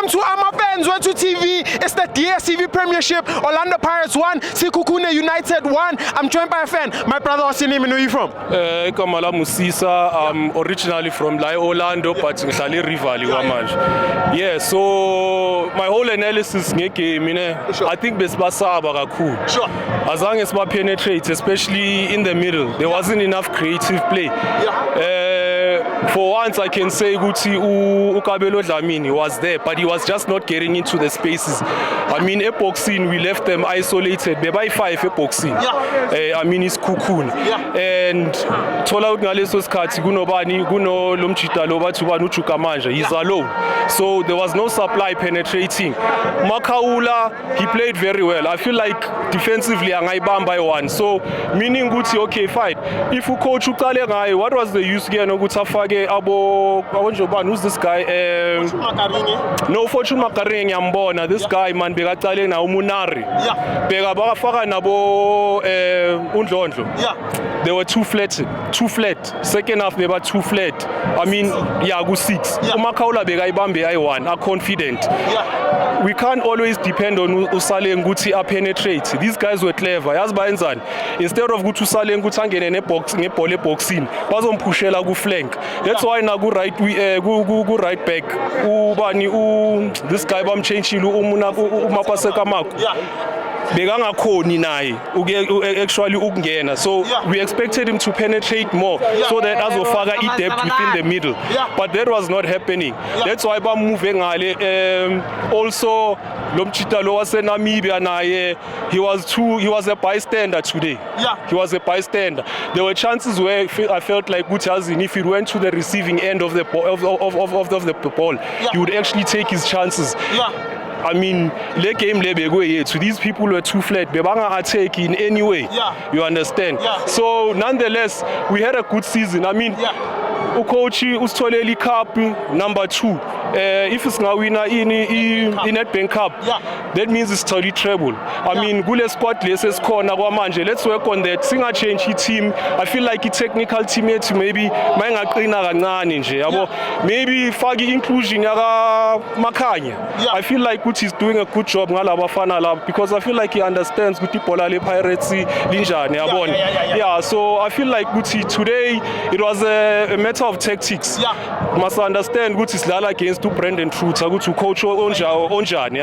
to FANS Wethu TV. It's the DSTV Premiership. Orlando Pirates 1, Sekhukhune United 1. I'm joined by a fan. My brother, what's your name and where are you from? Kamala Musisa. I'm originally from Orlando, but I'm rival. Yeah, so my whole analysis game, I think besbasaba kakhulu. Sure. As long as we penetrate, especially in the middle, there wasn't enough creative play. For once, I can say Guti Ukabelo Dlamini was there, but he was just not getting into the spaces. I mean, epoxing, we left them isolated. By 5 epoxing. I mean, it's Sekhukhune. And tola out ngaleso skati kunobani kuno lomchita loba tubanu chukamanja. He's alone. So there was no supply penetrating. Makaula, he played very well. I feel like defensively angaibam by 1. So meaning Guti, okay, fine. If you coach Ukale ngai, what was the use again? Who's this guy? No, Fortune Makaring Yambona. This guy, man, Begatale na Umunari. Bega Bagafaka Nabo Undonjo. They were too flat. Second half, they were too flat. I mean, go 6. Umakaula Bega Ibambe I1 are confident. We can't always depend on Usale and Guti penetrate. These guys were clever. As Bainzan, instead of Gutu Sale and Gutangen and Nepole boxing, Bazon Pushela go flank. That's why now go right right back. This guy bam change umapaseka mako. Beganga khoni naye actually ukungena, so we expected him to penetrate more so that azofaka depth within the middle, but that was not happening. That's why ba move ngale. Also lomchita lo waseNamibia naye, he was a bystander today. He was a bystander. There were chances where I felt like Gutazin, if he went to the receiving end of the ball, he would actually take his chances. I mean, le game to these people were too flat. Bebanga attack in any way. You understand? So nonetheless, we had a good season. I mean, Ukochi Ustoleli Cup number 2. If it's now winner in Nedbank Cup, that means it's 30 treble. I mean, Gule squad let's corner manje. Let's work on that. Singa change his team. I feel like a technical teammate maybe maybe Fagi inclusion Makanya. I feel like he's doing a good job because I feel like he understands Guti Polale Pirates Linjani. So I feel like Guti today it was a matter of tactics. Must understand Guti's lala against to Brendan Truth, to coach Onjani.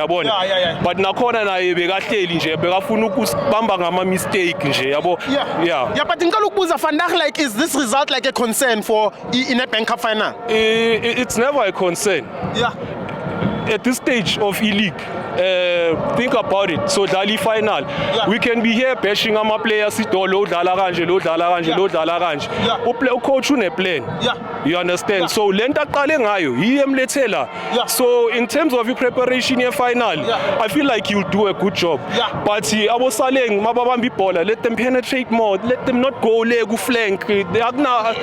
But nakona na begahleli nje begafuna ukubamba ngama mistake nje yabo. But Nkalukuza Fandak, like, is this result like a concern for in a Bank Cup final? It's never a concern. At this stage of E-League, think about it. So Dali final, we can be here bashing our players. Low Dalaranje. Coach on a plane. You understand? So Lenta Kalengayo, letela. So in terms of your preparation in final, I feel like you'll do a good job. But Abosaleng, Mababambi Pola, let them penetrate more. Let them not go leg flank. They are now,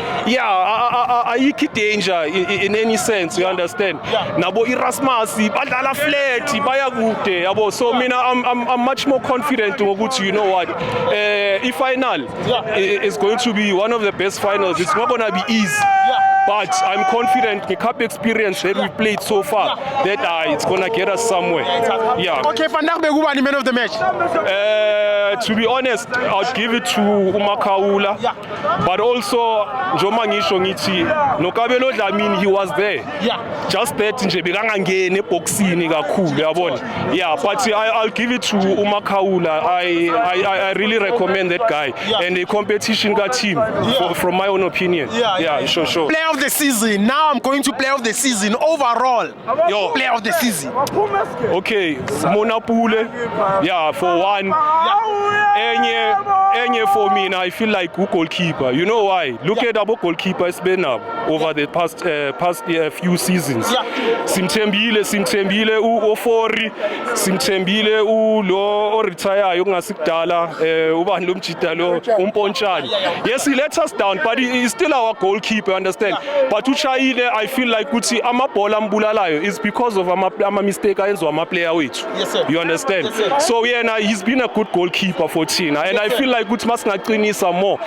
danger in any sense. You understand? Nabo Erasmus. So I'm much more confident to you know what, if final is going to be one of the best finals. It's not going to be easy, but I'm confident the cup experience that we played so far that it's going to get us somewhere. Okay, Fandak Beguba, the man of the match. To be honest, I'll give it to Umakaula, but also Jomangisho Ngiti. Nokabelo Dlamini, he was there. Just that but I'll give it to Umakaula. I really recommend that guy and the competition team from my own opinion. Sure. Player of the season. Now I'm going to player of the season overall. Player of the season. Okay, Monapule. For one. Enye for me now, I feel like who goalkeeper. You know why? Look at our goalkeeper has been up over the past few seasons. Simtembile Ofori, Simtembile lo retire Yungasikdala, Uban Lumchitalo, Umponchani. Yes, he lets us down, but he is still our goalkeeper, understand? But Uchaile, I feel like Guti Amapola Mbulalayo is because of a mistake I am player with. You understand? So he's been a good goalkeeper for Tina, and I feel like Guti must not clean some more.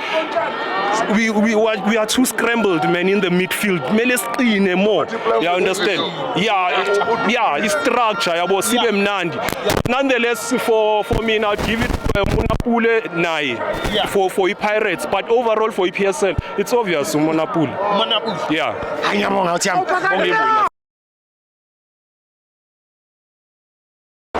we are too scrambled, man, in the midfield. Mele siqine more. You understand? Yeah, it's structure. Yabo sibe mnandi. Nonetheless, for me, I'll give it Monapule naye for Pirates, but overall for PSL, it's obvious Monapule. Yeah. Ngiyabonga uThemba.